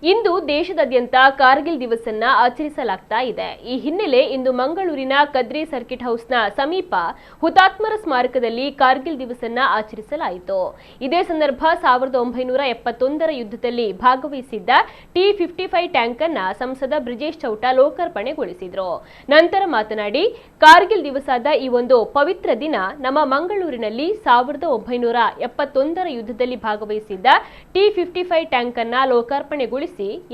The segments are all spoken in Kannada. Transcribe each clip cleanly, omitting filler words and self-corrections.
ಇಂದು ದೇಶದಾದ್ಯಂತ ಕಾರ್ಗಿಲ್ ದಿವಸನ್ನ ಆಚರಿಸಲಾಗ್ತಾ ಇದೆ. ಈ ಹಿನ್ನೆಲೆ ಇಂದು ಮಂಗಳೂರಿನ ಕದ್ರಿ ಸರ್ಕಿಟ್ ಹೌಸ್ನ ಸಮೀಪ ಹುತಾತ್ಮರ ಸ್ಮಾರಕದಲ್ಲಿ ಕಾರ್ಗಿಲ್ ದಿವಸನ್ನ ಆಚರಿಸಲಾಯಿತು. ಇದೇ ಸಂದರ್ಭ 1971ರ ಯುದ್ಧದಲ್ಲಿ ಭಾಗವಹಿಸಿದ್ದ T-55 ಟ್ಯಾಂಕ್ ಅನ್ನ ಸಂಸದ ಬ್ರಿಜೇಶ್ ಚೌಟ ಲೋಕಾರ್ಪಣೆಗೊಳಿಸಿದ್ರು. ನಂತರ ಮಾತನಾಡಿ, ಕಾರ್ಗಿಲ್ ದಿವಸದ ಈ ಒಂದು ಪವಿತ್ರ ದಿನ ನಮ್ಮ ಮಂಗಳೂರಿನಲ್ಲಿ 1971ರ ಯುದ್ಧದಲ್ಲಿ ಭಾಗವಹಿಸಿದ್ದ T-55 ಟ್ಯಾಂಕ್ ಅನ್ನ ಲೋಕಾರ್ಪಣೆಗೊಳಿಸಿ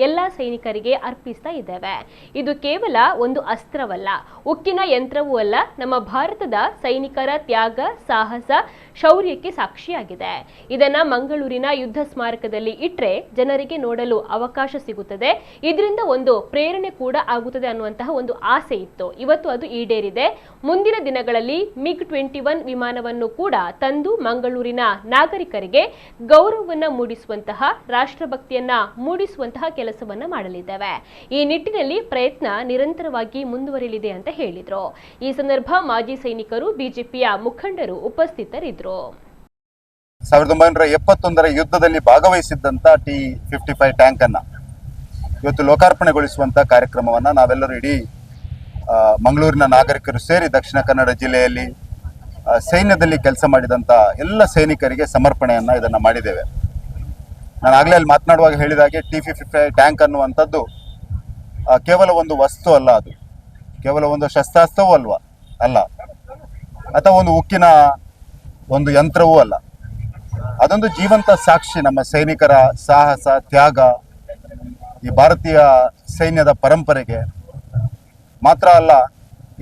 ಎಲ್ಲಾ ಸೈನಿಕರಿಗೆ ಅರ್ಪಿಸ್ತಾ ಇದ್ದೇವೆ. ಇದು ಕೇವಲ ಒಂದು ಅಸ್ತ್ರವಲ್ಲ, ಉಕ್ಕಿನ ಯಂತ್ರವೂ ಅಲ್ಲ, ನಮ್ಮ ಭಾರತದ ಸೈನಿಕರ ತ್ಯಾಗ, ಸಾಹಸ, ಶೌರ್ಯಕ್ಕೆ ಸಾಕ್ಷಿಯಾಗಿದೆ. ಇದನ್ನ ಮಂಗಳೂರಿನ ಯುದ್ಧ ಸ್ಮಾರಕದಲ್ಲಿ ಇಟ್ರೆ ಜನರಿಗೆ ನೋಡಲು ಅವಕಾಶ ಸಿಗುತ್ತದೆ, ಇದರಿಂದ ಒಂದು ಪ್ರೇರಣೆ ಕೂಡ ಆಗುತ್ತದೆ ಅನ್ನುವಂತಹ ಒಂದು ಆಸೆ ಇತ್ತು. ಇವತ್ತು ಅದು ಈಡೇರಿದೆ. ಮುಂದಿನ ದಿನಗಳಲ್ಲಿ MiG-21 ವಿಮಾನವನ್ನು ಕೂಡ ತಂದು ಮಂಗಳೂರಿನ ನಾಗರಿಕರಿಗೆ ಗೌರವವನ್ನ ಮೂಡಿಸುವಂತಹ, ರಾಷ್ಟ್ರಭಕ್ತಿಯನ್ನ ಮೂಡಿಸುವಂತಹ ಕೆಲಸವನ್ನ ಮಾಡಲಿದ್ದೇವೆ. ಈ ನಿಟ್ಟಿನಲ್ಲಿ ಪ್ರಯತ್ನ ನಿರಂತರವಾಗಿ ಮುಂದುವರಿಯಲಿದೆ ಅಂತ ಹೇಳಿದ್ರು. ಈ ಸಂದರ್ಭ ಮಾಜಿ ಸೈನಿಕರು, ಬಿಜೆಪಿಯ ಮುಖಂಡರು ಉಪಸ್ಥಿತರಿದ್ದರು. 1971ರ ಯುದ್ಧದಲ್ಲಿ ಭಾಗವಹಿಸಿದ್ದಂತ T-55 ಟ್ಯಾಂಕ್ ಅನ್ನ ಇವತ್ತು ಲೋಕಾರ್ಪಣೆಗೊಳಿಸುವಂತ ಕಾರ್ಯಕ್ರಮವನ್ನ ನಾವೆಲ್ಲರೂ ಇಡೀ ಮಂಗಳೂರಿನ ನಾಗರಿಕರು ಸೇರಿ ದಕ್ಷಿಣ ಕನ್ನಡ ಜಿಲ್ಲೆಯಲ್ಲಿ ಸೈನ್ಯದಲ್ಲಿ ಕೆಲಸ ಮಾಡಿದಂತ ಎಲ್ಲ ಸೈನಿಕರಿಗೆ ಸಮರ್ಪಣೆಯನ್ನ ಇದನ್ನ ಮಾಡಿದ್ದೇವೆ. ನಾನು ಆಗ್ಲೇ ಅಲ್ಲಿ ಮಾತನಾಡುವಾಗ ಹೇಳಿದಾಗೆ T-55 ಟ್ಯಾಂಕ್ ಅನ್ನುವಂಥದ್ದು ಕೇವಲ ಒಂದು ವಸ್ತು ಅಲ್ಲ, ಅದು ಕೇವಲ ಒಂದು ಶಸ್ತ್ರಾಸ್ತ್ರವೂ ಅಲ್ಲ, ಅಥವಾ ಒಂದು ಉಕ್ಕಿನ ಒಂದು ಯಂತ್ರವೂ ಅಲ್ಲ. ಅದೊಂದು ಜೀವಂತ ಸಾಕ್ಷಿ ನಮ್ಮ ಸೈನಿಕರ ಸಾಹಸ, ತ್ಯಾಗ, ಈ ಭಾರತೀಯ ಸೈನ್ಯದ ಪರಂಪರೆಗೆ ಮಾತ್ರ ಅಲ್ಲ,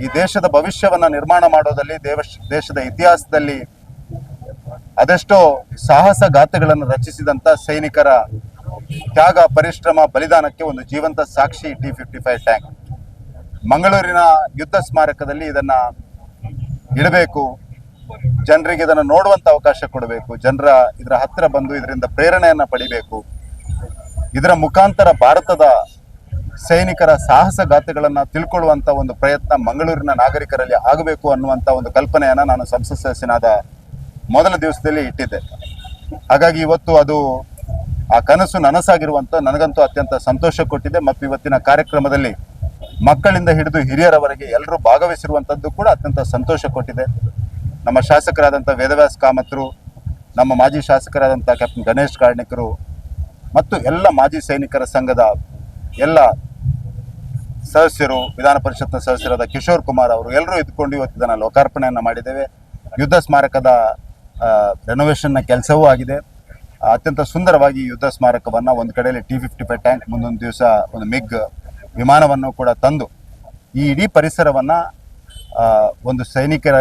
ಈ ದೇಶದ ಭವಿಷ್ಯವನ್ನ ನಿರ್ಮಾಣ ಮಾಡೋದಲ್ಲಿ, ದೇಶದ ಇತಿಹಾಸದಲ್ಲಿ ಅದೆಷ್ಟೋ ಸಾಹಸ ಗಾಥೆಗಳನ್ನು ರಚಿಸಿದಂತ ಸೈನಿಕರ ತ್ಯಾಗ, ಪರಿಶ್ರಮ, ಬಲಿದಾನಕ್ಕೆ ಒಂದು ಜೀವಂತ ಸಾಕ್ಷಿ T-55 ಟ್ಯಾಂಕ್. ಮಂಗಳೂರಿನ ಯುದ್ಧ ಸ್ಮಾರಕದಲ್ಲಿ ಇದನ್ನ ಇಡಬೇಕು, ಜನರಿಗೆ ಇದನ್ನ ನೋಡುವಂತ ಅವಕಾಶ ಕೊಡಬೇಕು, ಜನರ ಇದರ ಹತ್ತಿರ ಬಂದು ಇದರಿಂದ ಪ್ರೇರಣೆಯನ್ನ ಪಡಿಬೇಕು. ಇದರ ಮುಖಾಂತರ ಭಾರತದ ಸೈನಿಕರ ಸಾಹಸ ಗಾಥೆಗಳನ್ನ ತಿಳ್ಕೊಳ್ಳುವಂತ ಒಂದು ಪ್ರಯತ್ನ ಮಂಗಳೂರಿನ ನಾಗರಿಕರಲ್ಲಿ ಆಗಬೇಕು ಅನ್ನುವಂತ ಒಂದು ಕಲ್ಪನೆಯನ್ನ ನಾನು ಸಂಸತ್ ಸದಸ್ಯನಾದ ಮೊದಲ ದಿವಸದಲ್ಲಿ ಇಟ್ಟಿದ್ದೆ. ಹಾಗಾಗಿ ಇವತ್ತು ಅದು ಆ ಕನಸು ನನಸಾಗಿರುವಂತ ನನಗಂತೂ ಅತ್ಯಂತ ಸಂತೋಷ ಕೊಟ್ಟಿದೆ. ಮತ್ತು ಇವತ್ತಿನ ಕಾರ್ಯಕ್ರಮದಲ್ಲಿ ಮಕ್ಕಳಿಂದ ಹಿಡಿದು ಹಿರಿಯರವರೆಗೆ ಎಲ್ಲರೂ ಭಾಗವಹಿಸಿರುವಂಥದ್ದು ಕೂಡ ಅತ್ಯಂತ ಸಂತೋಷ ಕೊಟ್ಟಿದೆ. ನಮ್ಮ ಶಾಸಕರಾದಂಥ ವೇದವ್ಯಾಸ್ ಕಾಮತ್ರು, ನಮ್ಮ ಮಾಜಿ ಶಾಸಕರಾದಂಥ ಕ್ಯಾಪ್ಟನ್ ಗಣೇಶ್ ಕಾರ್ಣಿಕರು ಮತ್ತು ಎಲ್ಲ ಮಾಜಿ ಸೈನಿಕರ ಸಂಘದ ಎಲ್ಲ ಸದಸ್ಯರು, ವಿಧಾನ ಪರಿಷತ್ನ ಸದಸ್ಯರಾದ ಕಿಶೋರ್ ಕುಮಾರ್ ಅವರು ಎಲ್ಲರೂ ಇದ್ಕೊಂಡು ಇವತ್ತು ಇದನ್ನು ಲೋಕಾರ್ಪಣೆಯನ್ನು ಮಾಡಿದ್ದೇವೆ. ಯುದ್ಧ ಸ್ಮಾರಕದ ರೆನೋವೇಷನ್ನ ಕೆಲಸವೂ ಆಗಿದೆ. ಅತ್ಯಂತ ಸುಂದರವಾಗಿ ಯುದ್ಧ ಸ್ಮಾರಕವನ್ನು ಒಂದು ಕಡೆಯಲ್ಲಿ T-55 ಟ್ಯಾಂಕ್, ಮುಂದೊಂದು ದಿವಸ ಒಂದು MiG ವಿಮಾನವನ್ನು ಕೂಡ ತಂದು ಈ ಇಡೀ ಪರಿಸರವನ್ನು ಒಂದು ಸೈನಿಕರ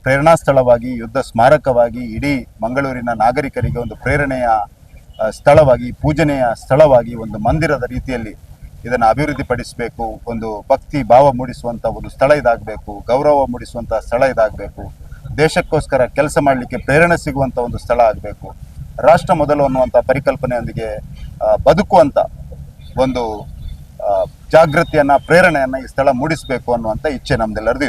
ಪ್ರೇರಣಾ ಸ್ಥಳವಾಗಿ, ಯುದ್ಧ ಸ್ಮಾರಕವಾಗಿ, ಇಡೀ ಮಂಗಳೂರಿನ ನಾಗರಿಕರಿಗೆ ಒಂದು ಪ್ರೇರಣೆಯ ಸ್ಥಳವಾಗಿ, ಪೂಜನೆಯ ಸ್ಥಳವಾಗಿ, ಒಂದು ಮಂದಿರದ ರೀತಿಯಲ್ಲಿ ಇದನ್ನು ಅಭಿವೃದ್ಧಿಪಡಿಸಬೇಕು. ಒಂದು ಭಕ್ತಿ ಭಾವ ಮೂಡಿಸುವಂಥ ಒಂದು ಸ್ಥಳ ಇದಾಗಬೇಕು, ಗೌರವ ಮೂಡಿಸುವಂಥ ಸ್ಥಳ ಇದಾಗಬೇಕು, ದೇಶಕ್ಕೋಸ್ಕರ ಕೆಲಸ ಮಾಡಲಿಕ್ಕೆ ಪ್ರೇರಣೆ ಸಿಗುವಂಥ ಒಂದು ಸ್ಥಳ ಆಗಬೇಕು, ರಾಷ್ಟ್ರ ಮೊದಲು ಅನ್ನುವಂಥ ಪರಿಕಲ್ಪನೆಯೊಂದಿಗೆ ಬದುಕುವಂಥ ಒಂದು ಜಾಗೃತಿಯನ್ನು, ಪ್ರೇರಣೆಯನ್ನು ಈ ಸ್ಥಳ ಮೂಡಿಸಬೇಕು ಅನ್ನುವಂಥ ಇಚ್ಛೆ ನಮ್ದೆಲ್ಲರದು.